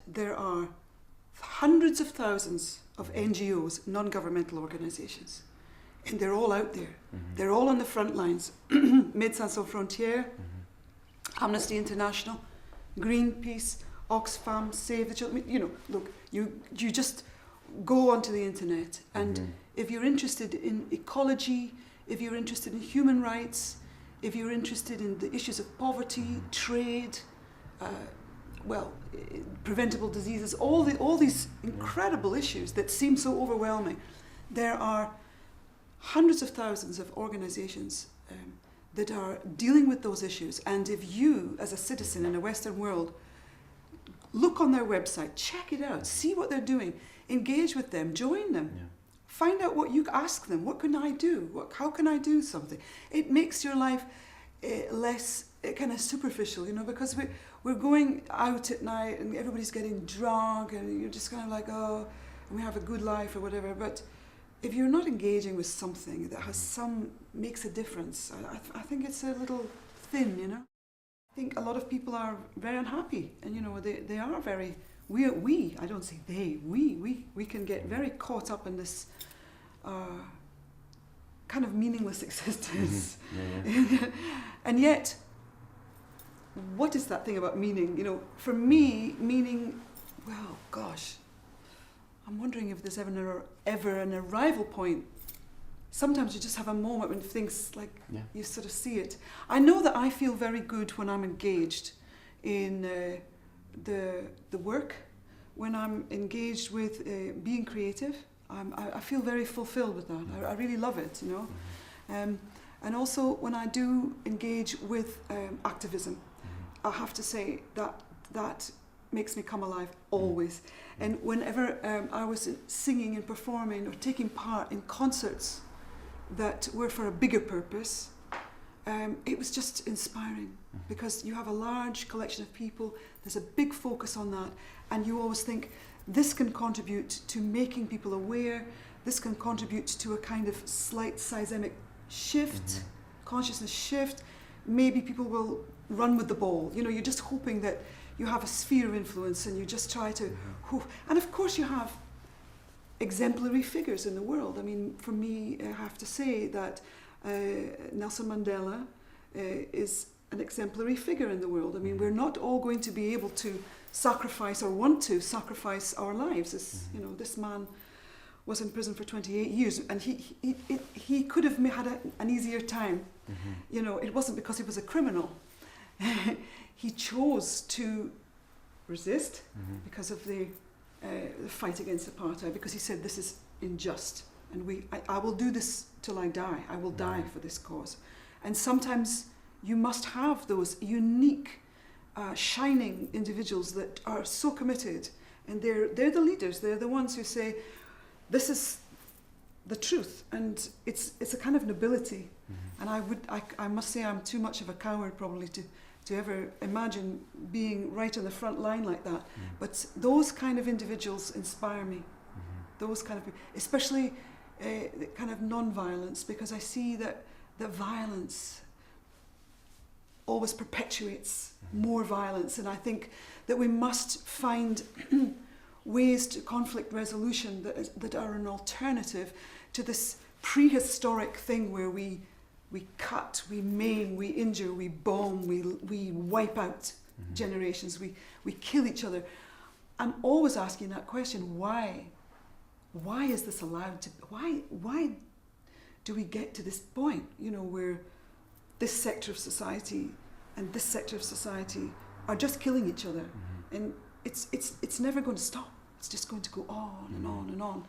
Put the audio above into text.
There are hundreds of thousands of NGOs, non-governmental organizations, and they're all out there. They're all on the front lines. Médecins Sans Frontières, Amnesty International, Greenpeace, Oxfam, Save the Children. You know, look, you just go onto the internet, and if you're interested in ecology, if you're interested in human rights, if you're interested in the issues of poverty, trade, preventable diseases, all these incredible issues that seem so overwhelming, there are hundreds of thousands of organizations that are dealing with those issues. And if you, as a citizen in a Western world, look on their website, check it out, see what they're doing, engage with them, join them, find out what you ask them. What can I do? How can I do something? It makes your life less kind of superficial, you know, because we're going out at night and everybody's getting drunk and you're just kind of like, oh, and we have a good life or whatever. But if you're not engaging with something that makes a difference, I think it's a little thin, you know. I think a lot of people are very unhappy, and you know they are very. We I don't say they. We can get very caught up in this kind of meaningless existence, and yet, what is that thing about meaning? You know, for me, meaning. Well, gosh, I'm wondering if there's ever an arrival point. Sometimes you just have a moment when things like you sort of see it. I know that I feel very good when I'm engaged in the work, when I'm engaged with being creative. I feel very fulfilled with that. I really love it, you know. And also when I do engage with activism, I have to say that makes me come alive always. And whenever I was singing and performing or taking part in concerts that were for a bigger purpose, it was just inspiring, because you have a large collection of people, there's a big focus on that, and you always think this can contribute to making people aware, this can contribute to a kind of slight seismic shift, consciousness shift, maybe people will run with the ball. You know, you're just hoping that you have a sphere of influence and you just try to, and of course you have exemplary figures in the world. I mean, for me, I have to say that Nelson Mandela is an exemplary figure in the world. I mean, we're not all going to be able to sacrifice or want to sacrifice our lives. As, you know, this man was in prison for 28 years, and he could have had an easier time. You know, it wasn't because he was a criminal. He chose to resist because of the fight against apartheid, because he said this is unjust, and I will do this till I die. I will die for this cause. And sometimes you must have those unique, shining individuals that are so committed, and they're the leaders. They're the ones who say, this is the truth, and it's a kind of nobility. And I must say I'm too much of a coward probably to ever imagine being right on the front line like that. But those kind of individuals inspire me. Those kind of, especially kind of non-violence, because I see that violence always perpetuates more violence, and I think that we must find ways to conflict resolution that are an alternative to this prehistoric thing where we cut, we maim, we injure, we bomb, we wipe out generations, we kill each other. I'm always asking that question, why? Why is this allowed to, why do we get to this point, you know, where this sector of society and this sector of society are just killing each other? And it's never going to stop. It's just going to go on and on and on.